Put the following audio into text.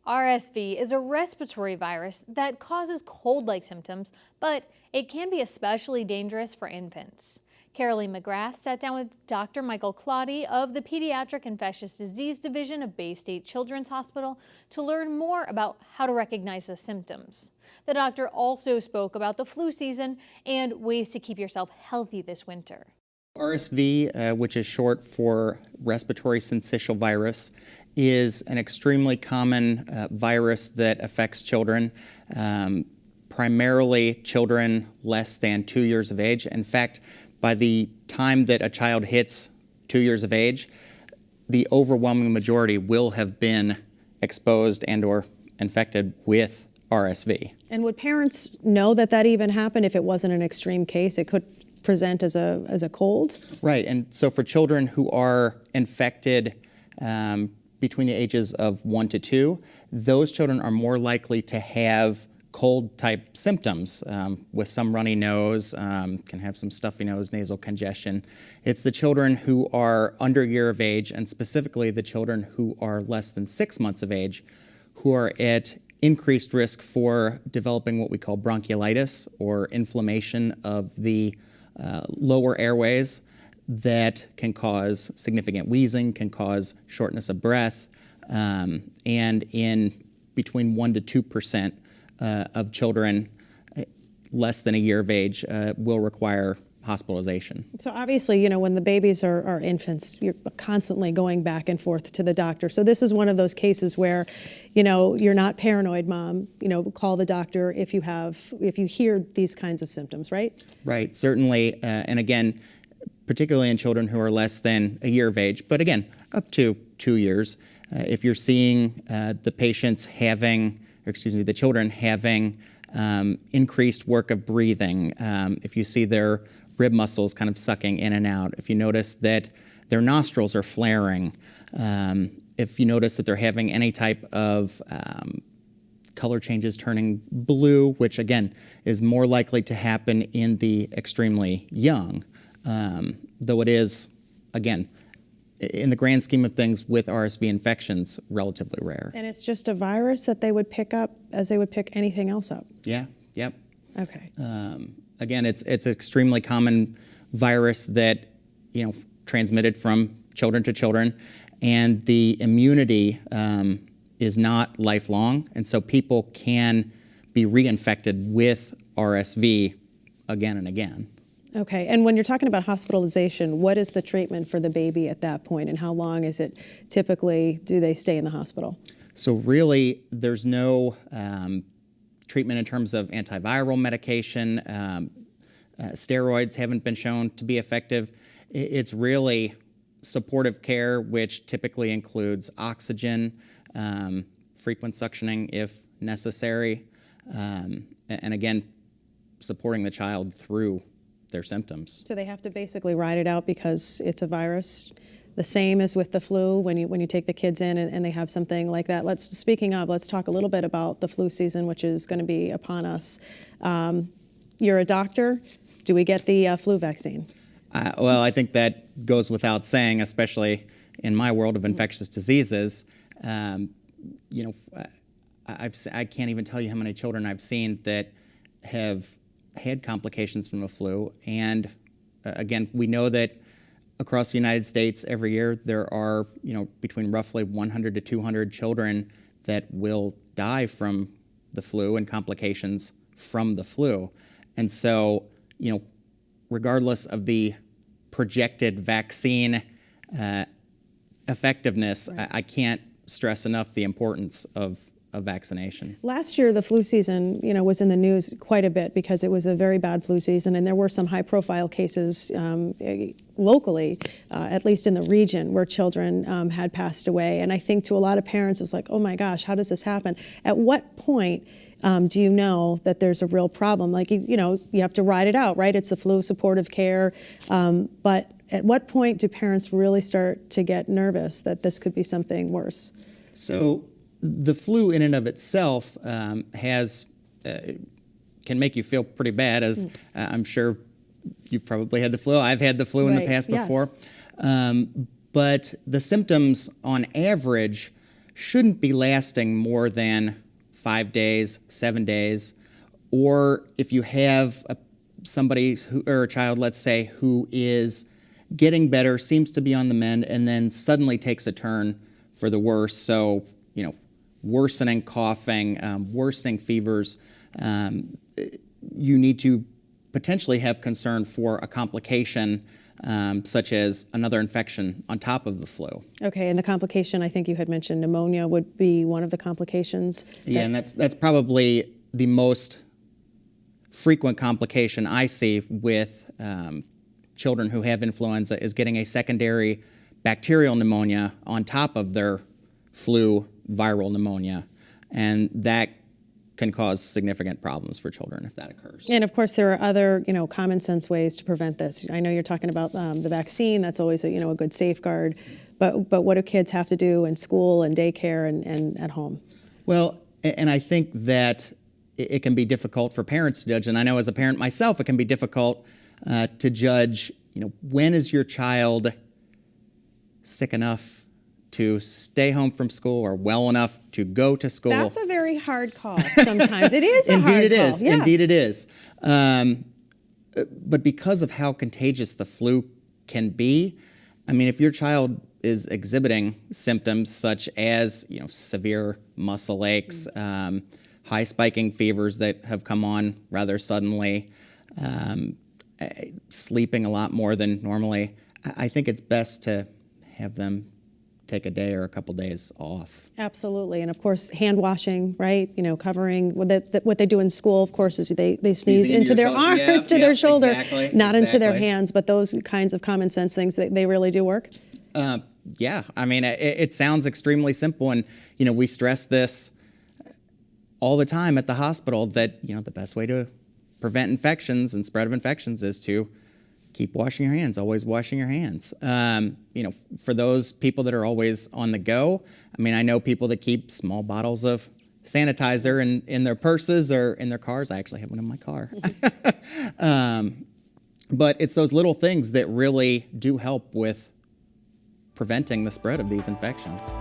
RSV is a respiratory virus that causes cold-like symptoms, but it can be especially dangerous for infants. Carolee McGrath sat down with Dr. Michael Klatte of the Pediatric Infectious Disease Division of Baystate Children's Hospital to learn more about how to recognize the symptoms. The doctor also spoke about the flu season and ways to keep yourself healthy this winter. RSV, which is short for Respiratory Syncytial Virus, is an extremely common virus that affects children, primarily children less than 2 years of age. In fact, by the time that a child hits 2 years of age, the overwhelming majority will have been exposed and or infected with RSV. And would parents know that that even happened if it wasn't an extreme case? It could present as a cold? Right, and so for children who are infected between the ages of 1 to 2, those children are more likely to have cold-type symptoms with some runny nose, can have some stuffy nose, nasal congestion. It's the children who are under a year of age, and specifically the children who are less than 6 months of age, who are at increased risk for developing what we call bronchiolitis, or inflammation of the lower airways that can cause significant wheezing, can cause shortness of breath, and in between 1 to 2% of children less than a year of age will require hospitalization. So obviously, you know, when the babies are infants, you're constantly going back and forth to the doctor. So this is one of those cases where, you know, you're not paranoid, mom. You know, call the doctor if you hear these kinds of symptoms, right? Right, certainly. And again, particularly in children who are less than a year of age, but again, up to 2 years. If you're seeing the children having increased work of breathing, if you see their rib muscles kind of sucking in and out, if you notice that their nostrils are flaring, if you notice that they're having any type of color changes turning blue, which again is more likely to happen in the extremely young, though it is, again, in the grand scheme of things with RSV infections, relatively rare. And it's just a virus that they would pick up as they would pick anything else up? Yeah, yep. Okay. Again, it's an extremely common virus that, you know, transmitted from children to children, and the immunity is not lifelong, and so people can be reinfected with RSV again and again. Okay, and when you're talking about hospitalization, what is the treatment for the baby at that point, and how long is it typically, do they stay in the hospital? So really, there's no treatment in terms of antiviral medication. Steroids haven't been shown to be effective. It's really supportive care, which typically includes oxygen, frequent suctioning if necessary, and again, supporting the child through their symptoms. So they have to basically ride it out because it's a virus, the same as with the flu when you take the kids in and they have something like that. Speaking of, let's talk a little bit about the flu season, which is going to be upon us. You're a doctor. Do we get the flu vaccine? Well, I think that goes without saying, especially in my world of infectious diseases. You know, I can't even tell you how many children I've seen that have had complications from the flu, and again, we know that across the United States every year there are, you know, between roughly 100 to 200 children that will die from the flu and complications from the flu. And so, you know, regardless of the projected vaccine effectiveness, right, I can't stress enough the importance of vaccination. Last year, the flu season, you know, was in the news quite a bit because it was a very bad flu season, and there were some high-profile cases locally, at least in the region, where children had passed away. And I think to a lot of parents, it was like, oh my gosh, how does this happen? At what point do you know that there's a real problem? Like, you know, you have to ride it out, right? It's the flu supportive care, but at what point do parents really start to get nervous that this could be something worse? So the flu in and of itself can make you feel pretty bad, as I'm sure you've probably had the flu. I've had the flu in the past before. But the symptoms on average shouldn't be lasting more than 5 days, 7 days. Or if you have somebody or a child, let's say, who is getting better, seems to be on the mend, and then suddenly takes a turn for the worse. So, worsening coughing, worsening fevers, you need to potentially have concern for a complication such as another infection on top of the flu. Okay, and the complication, I think you had mentioned pneumonia would be one of the complications. Yeah, and that's probably the most frequent complication I see with children who have influenza is getting a secondary bacterial pneumonia on top of their flu viral pneumonia, and that can cause significant problems for children if that occurs. And of course, there are other, common sense ways to prevent this. I know you're talking about the vaccine. That's always a good safeguard. But what do kids have to do in school and daycare and at home? Well, and I think that it can be difficult for parents to judge. And I know as a parent myself, it can be difficult to judge, when is your child sick enough to stay home from school or well enough to go to school. That's a very hard call sometimes. It is a Indeed hard it call. is. Yeah. Indeed it is. But because of how contagious the flu can be, if your child is exhibiting symptoms such as, severe muscle aches, high spiking fevers that have come on rather suddenly, sleeping a lot more than normally, I think it's best to have them take a day or a couple days off. Absolutely, and of course, hand washing, right? Covering what they do in school. Of course, is they sneeze into their arm, to their shoulder, not into their hands. But those kinds of common sense things, they really do work. Yeah, it sounds extremely simple, and we stress this all the time at the hospital that the best way to prevent infections and spread of infections is to keep washing your hands, always washing your hands. For those people that are always on the go, I know people that keep small bottles of sanitizer in their purses or in their cars. I actually have one in my car. But it's those little things that really do help with preventing the spread of these infections.